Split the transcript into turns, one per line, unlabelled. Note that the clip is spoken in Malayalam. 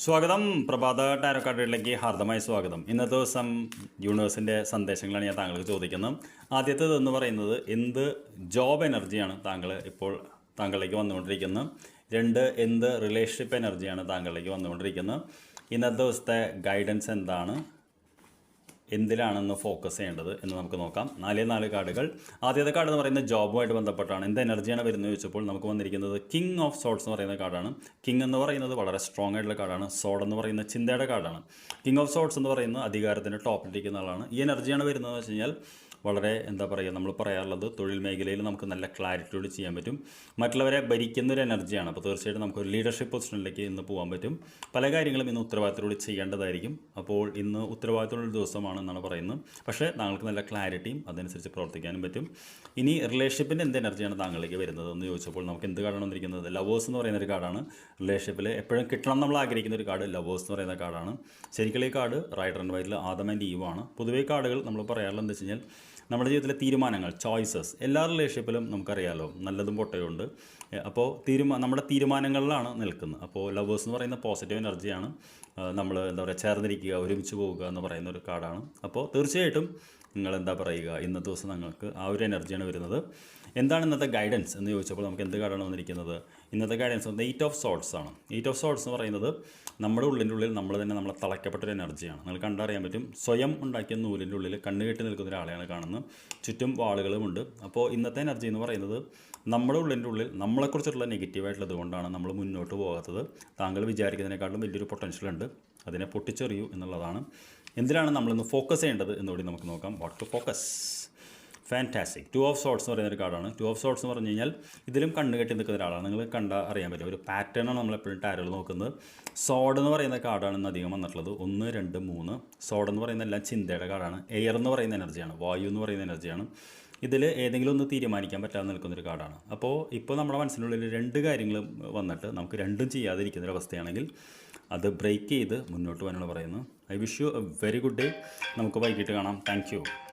സ്വാഗതം. പ്രഭാത ടാരോ കാർഡുകളിലേക്ക് ഹാർദമായ സ്വാഗതം. ഇന്നത്തെ ദിവസം യൂണിവേഴ്സിൻ്റെ സന്ദേശങ്ങളാണ് ഞാൻ താങ്കൾക്ക് ചോദിക്കുന്നത്. ആദ്യത്തേത് എന്ന് പറയുന്നത് എന്ത് ജോബ് എനർജിയാണ് ഇപ്പോൾ താങ്കളിലേക്ക് വന്നുകൊണ്ടിരിക്കുന്നത്. രണ്ട്, എന്ത് റിലേഷൻഷിപ്പ് എനർജിയാണ് താങ്കളിലേക്ക് വന്നുകൊണ്ടിരിക്കുന്നത്. ഇന്നത്തെ ദിവസത്തെ ഗൈഡൻസ് എന്താണ്, എന്തിലാണെന്ന് ഫോക്കസ് ചെയ്യേണ്ടത് എന്ന് നമുക്ക് നോക്കാം. 4 കാർഡുകൾ. ആദ്യത്തെ കാർഡ് എന്ന് പറയുന്നത് ജോബുമായിട്ട് ബന്ധപ്പെട്ടാണ്. എന്ത് എനർജിയാണ് വരുന്നത് ചോദിച്ചപ്പോൾ നമുക്ക് വന്നിരിക്കുന്നത് കിങ് ഓഫ് സോർഡ്സ് എന്ന് പറയുന്ന കാർഡാണ്. കിങ് എന്ന് പറയുന്നത് വളരെ സ്ട്രോങ് ആയിട്ടുള്ള കാർഡാണ്. സോഡ് എന്ന് പറയുന്ന ചിന്തയുടെ കാർഡാണ്. കിങ് ഓഫ് സോർഡ്സ് എന്ന് പറയുന്നത് അധികാരത്തിൻ്റെ ടോപ്പിലിരിക്കുന്ന ആളാണ്. ഈ എനർജിയാണ് വരുന്നതെന്ന് വെച്ച് കഴിഞ്ഞാൽ വളരെ നമ്മൾ പറയാറുള്ളത് തൊഴിൽ മേഖലയിൽ നമുക്ക് നല്ല ക്ലാരിറ്റിയോട് ചെയ്യാൻ പറ്റും. മറ്റുള്ളവരെ ഭരിക്കുന്നൊരു എനർജിയാണ്. അപ്പോൾ തീർച്ചയായിട്ടും നമുക്കൊരു ലീഡർഷിപ്പ് പൊസിഷനിലേക്ക് ഇന്ന് പോകാൻ പറ്റും. പല കാര്യങ്ങളും ഇന്ന് ഉത്തരവാദിത്തത്തോട് ചെയ്യേണ്ടതായിരിക്കും. അപ്പോൾ ഇന്ന് ഉത്തരവാദിത്തമുള്ള ദിവസമാണ് എന്നാണ് പറയുന്നത്. പക്ഷേ താങ്കൾക്ക് നല്ല ക്ലാരിറ്റിയും അതനുസരിച്ച് പ്രവർത്തിക്കാനും പറ്റും. ഇനി റിലേഷൻഷിപ്പിൻ്റെ എന്ത് എനർജിയാണ് താങ്കളിലേക്ക് വരുന്നത് എന്ന് ചോദിച്ചപ്പോൾ നമുക്ക് എന്ത് കാർഡാണ് വന്നിരിക്കുന്നത്? ലവേഴ്സ് എന്ന് പറയുന്ന ഒരു കാർഡാണ്. റിലേഷൻഷിപ്പിൽ എപ്പോഴും കിട്ടണം നമ്മൾ ആഗ്രഹിക്കുന്ന ഒരു കാർഡ് ലവേഴ്സ് എന്ന് പറയുന്ന കാർഡാണ്. ശരിക്കും ഈ കാർഡ് റൈഡർ ആൻഡ് വൈറ്റിൽ ആദം ആൻഡ് ഈവ് ആണ്. പൊതുവേ കാർഡുകൾ നമ്മൾ പറയാറുള്ളത് എന്താ വെച്ച് കഴിഞ്ഞാൽ നമ്മുടെ ജീവിതത്തിലെ തീരുമാനങ്ങൾ, ചോയ്സസ്, എല്ലാ റിലേഷൻഷിപ്പിലും നമുക്കറിയാമല്ലോ നല്ലതും പൊട്ടയുണ്ട്. അപ്പോൾ നമ്മുടെ തീരുമാനങ്ങളിലാണ് നിൽക്കുന്നത്. അപ്പോൾ ലവേഴ്സ് എന്ന് പറയുന്ന പോസിറ്റീവ് എനർജിയാണ്. നമ്മൾ ചേർന്നിരിക്കുക, ഒരുമിച്ച് പോവുക എന്ന് പറയുന്ന ഒരു കാർഡാണ്. അപ്പോൾ തീർച്ചയായിട്ടും നിങ്ങൾ ഇന്നത്തെ ദിവസം നിങ്ങൾക്ക് ആ ഒരു എനർജിയാണ് വരുന്നത്. എന്താണ് ഇന്നത്തെ ഗൈഡൻസ് എന്ന് ചോദിച്ചപ്പോൾ നമുക്ക് എന്ത് കാർഡാണ് വന്നിരിക്കുന്നത്? ഇന്നത്തെ ഗൈഡൻസ് വന്നത് 8 ഓഫ് സോർഡ്സ് ആണ്. 8 ഓഫ് സോർഡ്സ് എന്ന് പറയുന്നത് നമ്മുടെ ഉള്ളിൻ്റെ ഉള്ളിൽ നമ്മളെ തളയ്ക്കപ്പെട്ടൊരു എനർജിയാണ്. നിങ്ങൾ കണ്ടറിയാൻ പറ്റും. സ്വയം ഉണ്ടാക്കിയ നൂലിൻ്റെ ഉള്ളിൽ കണ്ണുകെട്ടി നിൽക്കുന്ന ഒരാളെയാണ് കാണുന്നത്. ചുറ്റും വാളുകളുമുണ്ട്. അപ്പോൾ ഇന്നത്തെ എനർജി എന്ന് പറയുന്നത് നമ്മുടെ ഉള്ളിൻ്റെ ഉള്ളിൽ നമ്മളെക്കുറിച്ചുള്ള നെഗറ്റീവായിട്ടുള്ളത് കൊണ്ടാണ് നമ്മൾ മുന്നോട്ട് പോകാത്തത്. താങ്കൾ വിചാരിക്കുന്നതിനേക്കാളും വലിയൊരു പൊട്ടൻഷ്യൽ ഉണ്ട്. അതിനെ പൊട്ടിച്ചെറിയൂ എന്നുള്ളതാണ്. എന്തിനാണ് നമ്മളിന്ന് ഫോക്കസ് ചെയ്യേണ്ടത് എന്നുകൂടി നമുക്ക് നോക്കാം. What to focus. Fantastic. 2 of swords എന്ന് പറയുന്ന ഒരു കാർഡാണ്. 2 ഓഫ് സോർഡ്സ് എന്ന് പറഞ്ഞു കഴിഞ്ഞാൽ ഇതിലും കണ്ണുകെട്ടി നിൽക്കുന്ന ഒരാളാണ്. നിങ്ങൾ അറിയാൻ പറ്റും. ഒരു പാറ്റേണാണ് നമ്മളെപ്പോഴും ടാരോയിൽ നോക്കുന്നത്. സോഡ് എന്ന് പറയുന്ന കാർഡാണ് ഇന്ന് അധികം വന്നിട്ടുള്ളത്. 1, 2, 3. സോഡ് എന്ന് പറയുന്ന എല്ലാം ചിന്തയുടെ കാർഡാണ്. എയർ എന്ന് പറയുന്ന എനർജിയാണ്. വായു എന്ന് പറയുന്ന എനർജിയാണ്. ഇതിൽ ഏതെങ്കിലും ഒന്ന് തീരുമാനിക്കാൻ പറ്റാതെ നിൽക്കുന്നൊരു കാർഡാണ്. ഇപ്പോൾ നമ്മുടെ മനസ്സിനുള്ളിൽ 2 കാര്യങ്ങൾ വന്നിട്ട് നമുക്ക് രണ്ടും ചെയ്യാതിരിക്കുന്നൊരവസ്ഥയാണെങ്കിൽ അത് ബ്രേക്ക് ചെയ്ത് മുന്നോട്ട് പോകാനാണ് പറയുന്നത്. I wish you A very good day. നമുക്ക് വൈകിട്ട് കാണാം. Thank you.